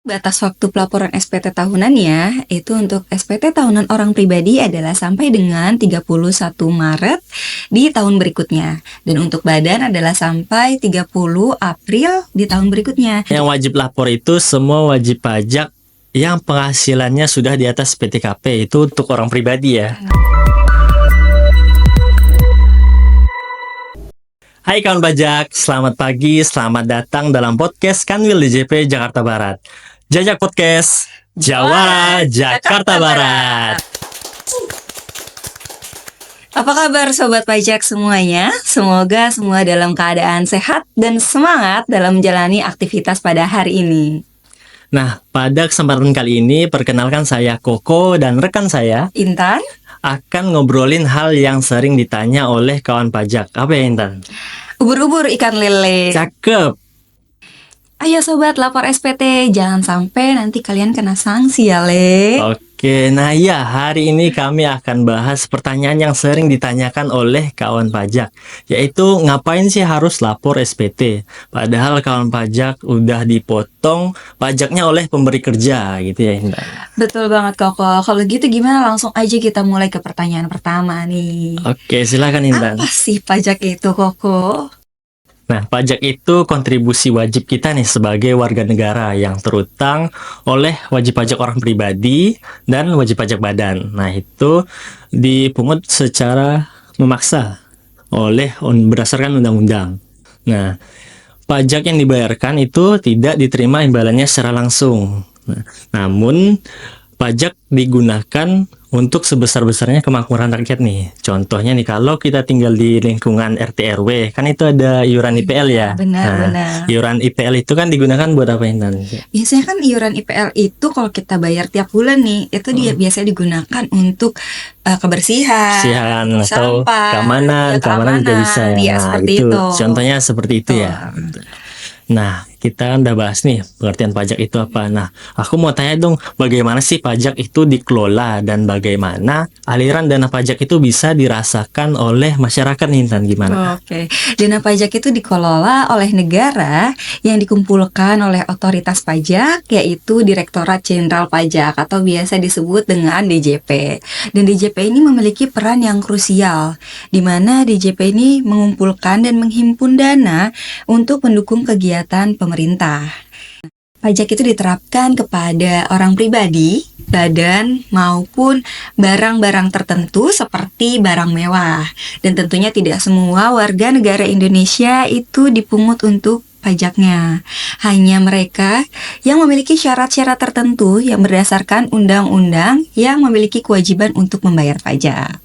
Batas waktu pelaporan SPT tahunan ya, itu untuk SPT tahunan orang pribadi adalah sampai dengan 31 Maret di tahun berikutnya. Dan untuk badan adalah sampai 30 April di tahun berikutnya. Yang wajib lapor itu semua wajib pajak yang penghasilannya sudah di atas PTKP, itu untuk orang pribadi ya. Hai kawan pajak, selamat pagi, selamat datang dalam podcast Kanwil DJP Jakarta Barat. Jajak Podcast, Jawa, Jakarta Barat. Apa kabar sobat pajak semuanya? Semoga semua dalam keadaan sehat dan semangat dalam menjalani aktivitas pada hari ini. Nah, pada kesempatan kali ini perkenalkan saya Koko dan rekan saya Intan akan ngobrolin hal yang sering ditanya oleh kawan pajak. Apa ya Intan? ubur-ubur ikan lele. Cakep. Ayo sobat lapor SPT, jangan sampai nanti kalian kena sanksi ya Le. Oke, nah ya hari ini kami akan bahas pertanyaan yang sering ditanyakan oleh kawan pajak, yaitu ngapain sih harus lapor SPT? Padahal kawan pajak udah dipotong pajaknya oleh pemberi kerja gitu ya Intan. Betul banget Koko. Kalau gitu gimana langsung aja kita mulai ke pertanyaan pertama nih. Oke, silakan Intan. Apa sih pajak itu Koko? Nah, pajak itu kontribusi wajib kita nih sebagai warga negara yang terutang oleh wajib pajak orang pribadi dan wajib pajak badan. Nah, itu dipungut secara memaksa berdasarkan undang-undang. Nah, pajak yang dibayarkan itu tidak diterima imbalannya secara langsung. Nah, namun pajak digunakan untuk sebesar-besarnya kemakmuran rakyat nih. Contohnya nih, kalau kita tinggal di lingkungan RT RW, kan itu ada iuran IPL ya. Benar. Iuran IPL itu kan digunakan buat apa Intan? Biasanya kan iuran IPL itu kalau kita bayar tiap bulan nih, itu dia biasanya digunakan untuk kebersihan, atau sampah, keamanan juga bisa ya. Iya, Nah, seperti itu. itu. Contohnya seperti itu ya. Nah, kita kan udah bahas nih pengertian pajak itu apa. Nah, aku mau tanya dong, bagaimana sih pajak itu dikelola dan bagaimana aliran dana pajak itu bisa dirasakan oleh masyarakat nih Intan, gimana? Oke, dana pajak itu dikelola oleh negara yang dikumpulkan oleh otoritas pajak, yaitu Direktorat Jenderal Pajak atau biasa disebut dengan DJP. Dan DJP ini memiliki peran yang krusial, di mana DJP ini mengumpulkan dan menghimpun dana untuk mendukung kegiatan pemerintah. Pajak itu diterapkan kepada orang pribadi, badan, maupun barang-barang tertentu seperti barang mewah. Dan tentunya tidak semua warga negara Indonesia itu dipungut untuk pajaknya. Hanya mereka yang memiliki syarat-syarat tertentu yang berdasarkan undang-undang yang memiliki kewajiban untuk membayar pajak.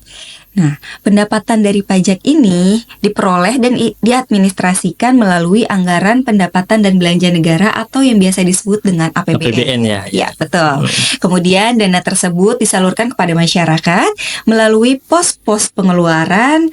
Nah, pendapatan dari pajak ini diperoleh dan diadministrasikan melalui anggaran pendapatan dan belanja negara atau yang biasa disebut dengan APBN. APBN ya. Ya, betul. Kemudian dana tersebut disalurkan kepada masyarakat melalui pos-pos pengeluaran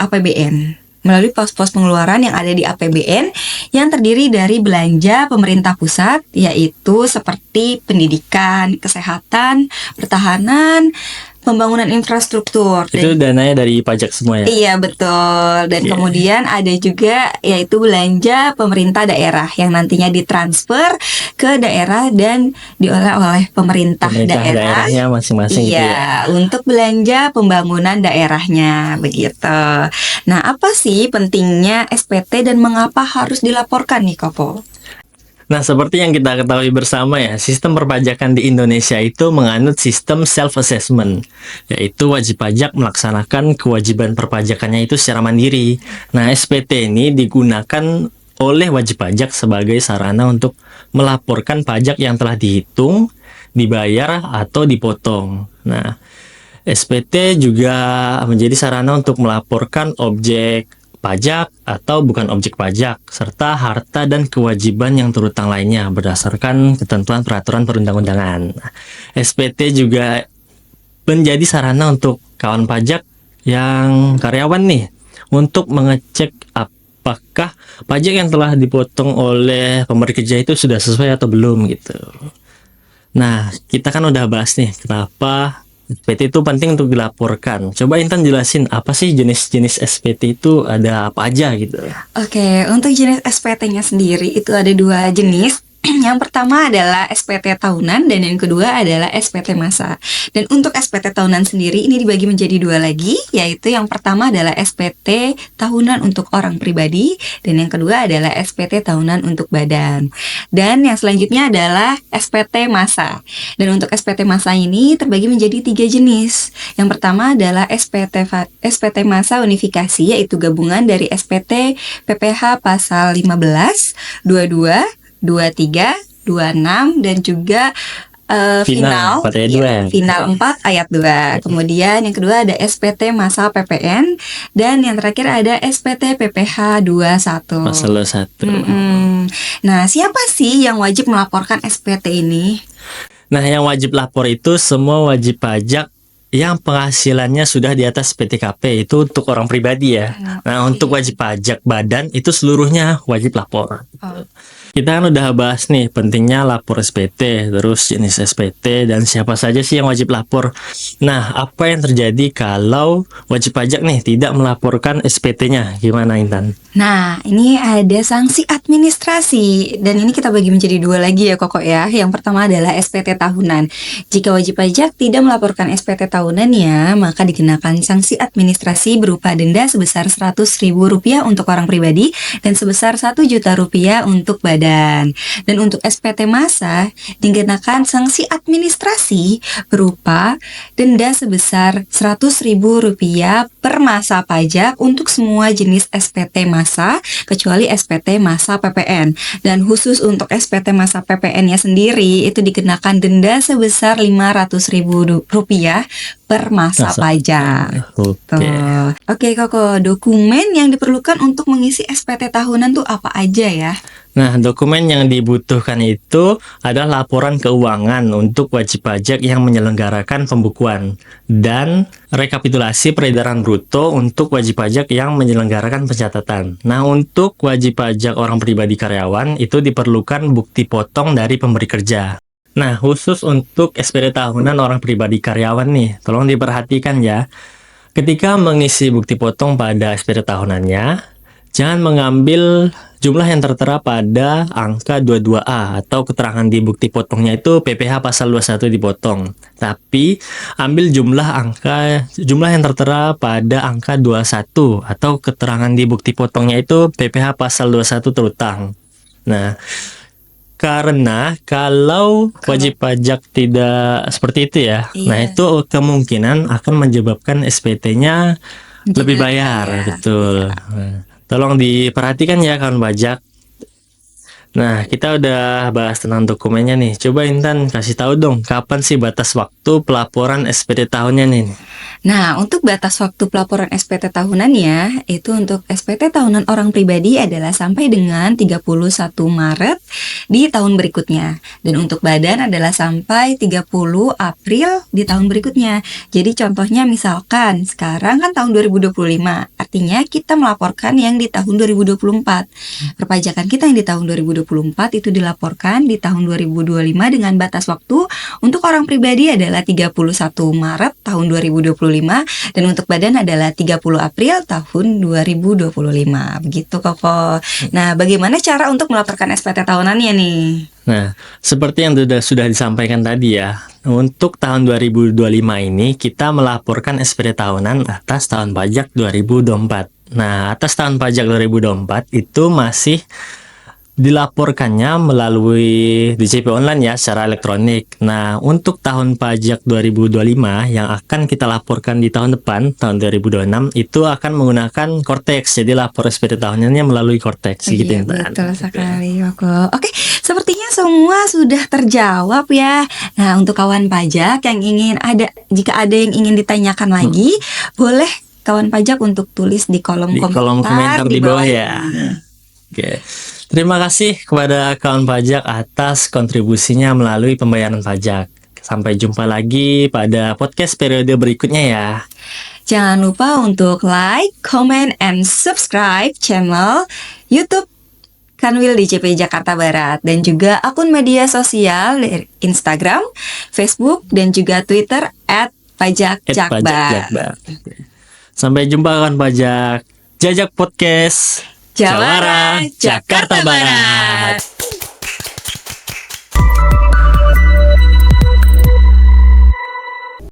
APBN. Melalui pos-pos pengeluaran yang ada di APBN yang terdiri dari belanja pemerintah pusat, yaitu seperti pendidikan, kesehatan, pertahanan, pembangunan infrastruktur. Itu dananya dari pajak semua ya? Iya, betul. Dan kemudian ada juga yaitu belanja pemerintah daerah yang nantinya ditransfer ke daerah dan diolah oleh pemerintah daerahnya masing-masing gitu ya. Untuk belanja pembangunan daerahnya begitu. Nah, apa sih pentingnya SPT dan mengapa harus dilaporkan nih Koko? Nah, seperti yang kita ketahui bersama ya, sistem perpajakan di Indonesia itu menganut sistem self-assessment, yaitu wajib pajak melaksanakan kewajiban perpajakannya itu secara mandiri. Nah, SPT ini digunakan oleh wajib pajak sebagai sarana untuk melaporkan pajak yang telah dihitung, dibayar, atau dipotong. Nah, SPT juga menjadi sarana untuk melaporkan objek pajak atau bukan objek pajak, serta harta dan kewajiban yang terutang lainnya berdasarkan ketentuan peraturan perundang-undangan. SPT juga menjadi sarana untuk kawan pajak yang karyawan nih untuk mengecek apakah pajak yang telah dipotong oleh pemberi kerja itu sudah sesuai atau belum gitu. Nah, kita kan udah bahas nih kenapa SPT itu penting untuk dilaporkan. Coba Intan jelasin apa sih jenis-jenis SPT itu ada apa aja gitu. Oke, untuk jenis SPT-nya sendiri itu ada dua jenis. Yang pertama adalah SPT tahunan dan yang kedua adalah SPT masa. Dan untuk SPT tahunan sendiri ini dibagi menjadi dua lagi, yaitu yang pertama adalah SPT tahunan untuk orang pribadi dan yang kedua adalah SPT tahunan untuk badan. Dan yang selanjutnya adalah SPT masa. Dan untuk SPT masa ini terbagi menjadi 3 jenis. Yang pertama adalah SPT masa unifikasi, yaitu gabungan dari SPT PPH pasal 15, 22, 23, 26 dan juga final 4 ayat 2. ya, final 4 ayat 2. Kemudian yang kedua ada SPT masa PPN dan yang terakhir ada SPT PPH 21. Pasal 21. Nah, siapa sih yang wajib melaporkan SPT ini? Nah, yang wajib lapor itu semua wajib pajak yang penghasilannya sudah di atas PTKP, itu untuk orang pribadi ya. Nah, untuk wajib pajak badan itu seluruhnya wajib lapor. Kita kan udah bahas nih pentingnya lapor SPT, terus jenis SPT dan siapa saja sih yang wajib lapor. Nah, apa yang terjadi kalau wajib pajak nih tidak melaporkan SPT-nya? Gimana, Intan? Nah, ini ada sanksi administrasi dan ini kita bagi menjadi dua lagi ya Koko ya. Yang pertama adalah SPT tahunan. Jika wajib pajak tidak melaporkan SPT tahunannya, maka dikenakan sanksi administrasi berupa denda sebesar Rp100.000 untuk orang pribadi dan sebesar Rp1.000.000 untuk badan. Dan untuk SPT masa dikenakan sanksi administrasi berupa denda sebesar Rp100.000 per masa pajak untuk semua jenis SPT masa kecuali SPT masa PPN. Dan khusus untuk SPT masa PPN-nya sendiri itu dikenakan denda sebesar Rp500.000 per masa pajak. Oke, Koko, dokumen yang diperlukan untuk mengisi SPT tahunan tuh apa aja ya? Nah, dokumen yang dibutuhkan itu adalah laporan keuangan untuk wajib pajak yang menyelenggarakan pembukuan dan rekapitulasi peredaran bruto untuk wajib pajak yang menyelenggarakan pencatatan. Nah, untuk wajib pajak orang pribadi karyawan itu diperlukan bukti potong dari pemberi kerja. Nah, khusus untuk SPT tahunan orang pribadi karyawan nih, tolong diperhatikan ya. Ketika mengisi bukti potong pada SPT tahunannya, jangan mengambil jumlah yang tertera pada angka 22A atau keterangan di bukti potongnya itu PPH pasal 21 dipotong. Tapi ambil jumlah yang tertera pada angka 21 atau keterangan di bukti potongnya itu PPH pasal 21 terutang. Nah, karena kalau wajib pajak tidak seperti itu ya, Iya. nah itu kemungkinan akan menyebabkan SPT-nya lebih bayar, betul. Nah, tolong diperhatikan ya kawan pajak. Nah, kita udah bahas tentang dokumennya nih. Coba Intan kasih tahu dong, kapan sih batas waktu pelaporan SPT tahunnya nih? Nah, untuk batas waktu pelaporan SPT tahunannya, itu untuk SPT tahunan orang pribadi adalah sampai dengan 31 Maret di tahun berikutnya. Dan untuk badan adalah sampai 30 April di tahun berikutnya. Jadi contohnya misalkan, sekarang kan tahun 2025, artinya kita melaporkan yang di tahun 2024. Perpajakan kita yang di tahun 2024 itu dilaporkan di tahun 2025 dengan batas waktu untuk orang pribadi adalah 31 Maret tahun 2025 dan untuk badan adalah 30 April tahun 2025. Begitu Koko. Nah, bagaimana cara untuk melaporkan SPT tahunannya nih? Nah, seperti yang sudah disampaikan tadi ya, untuk tahun 2025 ini kita melaporkan SPT tahunan atas tahun pajak 2024. Nah, atas tahun pajak 2024 itu masih dilaporkannya melalui DJP online ya, secara elektronik. Nah, untuk tahun pajak 2025 yang akan kita laporkan di tahun depan, tahun 2026, itu akan menggunakan Cortex. Jadi lapor SPT tahunannya melalui Cortex gitu Iya, ya. betul sekali Koko. Oke, sepertinya semua sudah terjawab ya. Nah, untuk kawan pajak yang jika ada yang ingin ditanyakan lagi, boleh kawan pajak untuk tulis di kolom komentar di bawah ini. ya. Oke. Terima kasih kepada kawan pajak atas kontribusinya melalui pembayaran pajak. Sampai jumpa lagi pada podcast periode berikutnya ya. Jangan lupa untuk like, comment, and subscribe channel YouTube Kanwil DJP Jakarta Barat dan juga akun media sosial dari Instagram, Facebook, dan juga Twitter @pajakjakbar. Sampai jumpa kawan pajak. Jajak Podcast. Jawara, Jakarta Barat.